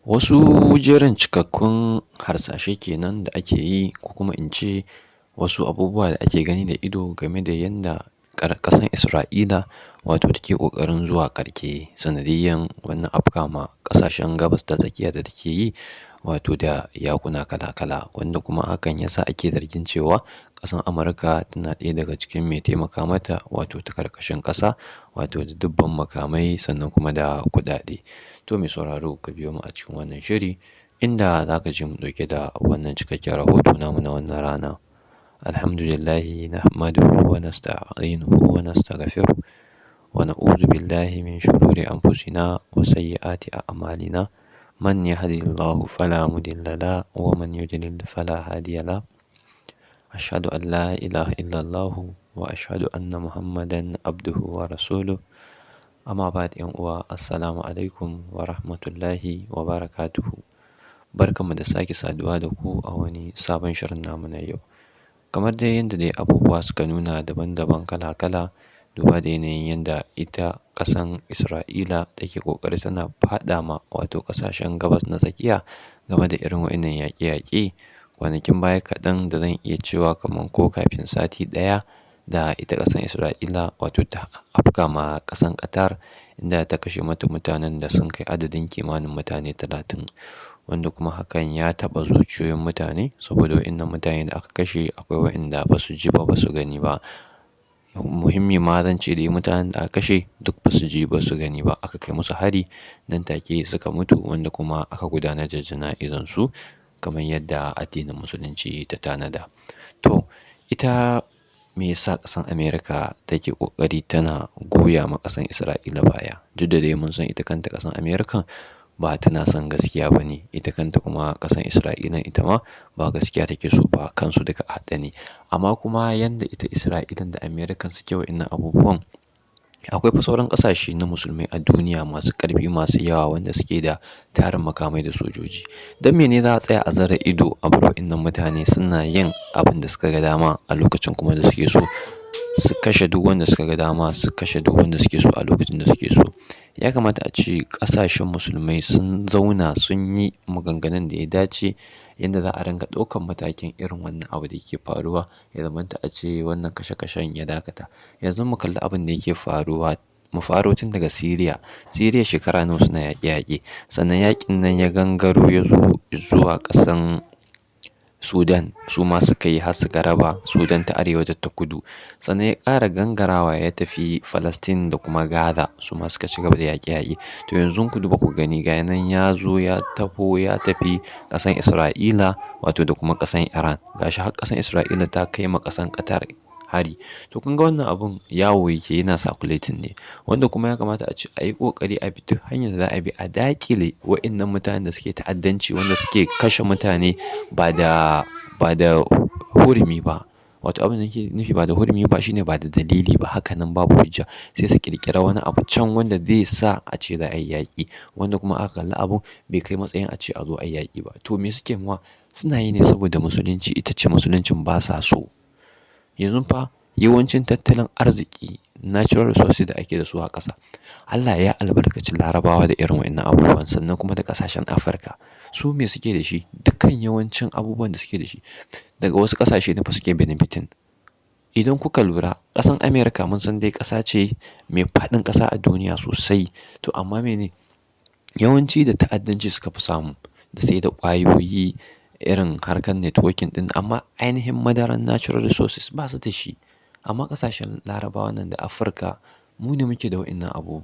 Wasu jerin cikakkun harsashe kenan da ake yi ko kuma in ce wasu abubuwa da ake gani da ido game da yanda ƙasar Isra'ila wato take ƙoƙarin zuwa ƙarke sanadiyyan wannan afka ƙasashen Gabas ta Tsakiya da take yi wato da yaƙuna kala kala, wanda kuma hakan ya sa ake zargin cewa ƙasar Amurka tana ɗaya daga cikin mai taimaka mata wato ta ƙarƙashin ƙasa wato da dubban makamai sannan kuma da kuɗaɗe. To mai sauraro ka biyo mu a cikin wannan shiri inda za ka ji mu ɗauke da wannan cikakken rahoto namu na wannan rana. Alhamdulillahi nahmaduhu wa nasta'inuhu wa nastaghfiruh wa na'udhu billahi min shururi anfusina wa sayyiati a'malina. Man yahdihillahu fala mudilla lahu wa man yudlil fala hadiya lahu. Ashhadu an la ilaha illallah wa ashhadu anna Muhammadan abduhu wa rasuluh. Amma ba'd, 'yan uwa, assalamu alaikum wa rahmatullahi wa barakatuhu. Barkanmu da sake saduwa da ku a wani sabon shirin namu na yau. Kamar dai yanda dai abubuwa suka nuna daban-daban kala-kala, duba da yanayin yanda ita ƙasan Isra'ila take ƙoƙari tana faɗa ma wato ƙasashen Gabas na Tsakiya game da irin waɗannan yaƙe-yaƙe. Kwanakin baya kaɗan da zan iya cewa kaman ko kafin sati ɗaya da ita ƙasar Isra'ila wato ta afka ma ƙasan Qatar inda ta kashe mata mutanen da sun kai adadin kimanin mutane 30, wanda kuma hakan ya taɓa zuciyoyin mutane saboda waɗannan mutane da aka kashe akwai waɗanda ba su ji ba, ba su gani ba. Muhimmi ma zan ce dai mutanen da aka kashe duk ba su ji ba su gani ba, aka kai musu hari nan take suka mutu, wanda kuma aka gudanar da jana'izansu kamar yadda addinin Musulunci ta tanada. To ita me yasa ƙasar Amerika take ƙoƙari tana goya ma ƙasar Isra'ila baya? Duk da dai mun san ita kanta ƙasar Amerikan ba tana son gaskiya ba ne, ita kanta kuma ƙasar Isra'ilan ita ma ba gaskiya take so ba, kansu duka a haɗe ne. Amma kuma yanda ita Isra'ilan da Amerikan suke waɗannan abubuwan, akwai fa sauran ƙasashe na musulmai a duniya masu ƙarfi masu yawa wanda suke da tarin makamai da sojoji. Don mene za a tsaya a zara ido a bar waɗannan mutane suna yin abin da suka ga dama a lokacin kuma da suke so, su kashe duk wanda suka ga dama, su kashe duk wanda suke so a lokacin da suke so? Ya kamata a ce ƙasashen musulmai sun zauna sun yi maganganun da ya dace yanda za a ringa ɗaukan matakin irin wannan abu da yake faruwa, ya zamanta a ce wannan kashe-kashen ya dakata. Yanzu mu kalli abin da yake faruwa, mu faro tun daga Siriya. Siriya shekara nawa suna yaƙe-yaƙe, sannan yaƙin nan ya gangaro ya zo zuwa ƙasan Sudan, su ma suka yi har suka raba Sudan ta arewa da ta kudu. Sannan ya ƙara gangarawa ya tafi Falastin da kuma Gaza, su ma suka ci gaba da yaƙe-yaƙe. To yanzu ku duba ku gani ga nan ya zo ya tafi ƙasan Isra'ila wato da kuma ƙasan Iran. Ga shi har ƙasan Isra'ila ta kai ma ƙasan Qatar hari. To kun ga wannan abun yawo yake yana circulating ne, wanda kuma ya kamata a ce a yi ƙoƙari a bi duk hanyar da za a bi a daƙile waɗannan mutanen da suke ta'addanci, wanda suke kashe mutane ba da hurumi ba. Wato abin da nake nufi ba da hurumi ba shine ba da dalili ba, haka nan babu hujja sai su ƙirƙira wani abu can wanda zai sa a ce za a yi yaƙi, wanda kuma aka kalli abun bai kai matsayin a ce a zo a yi yaƙi ba. To me suke mawa? Suna yi ne saboda Musulunci ita ce Musuluncin ba sa so. Yanzu fa yawancin tattalin arziki, natural resources da ake da su a ƙasa, Allah ya albarkaci Larabawa da irin waɗannan abubuwan, sannan kuma da ƙasashen Afirka. Su me suke da shi? Dukkan yawancin abubuwan da suke da shi daga wasu ƙasashe ne fa suke benefiting. Idan kuka lura ƙasar Amerika mun san dai ƙasa ce mai faɗin ƙasa a duniya sosai. To amma mene? Yawanci da ta'addanci suka fi samu, da sai da ƙwayoyi, irin harkar networking ɗin, amma ainihin madaran natural resources ba su da shi. Amma ƙasashen Larabawa nan da Afirka mu ne muke da waɗannan abubuwa.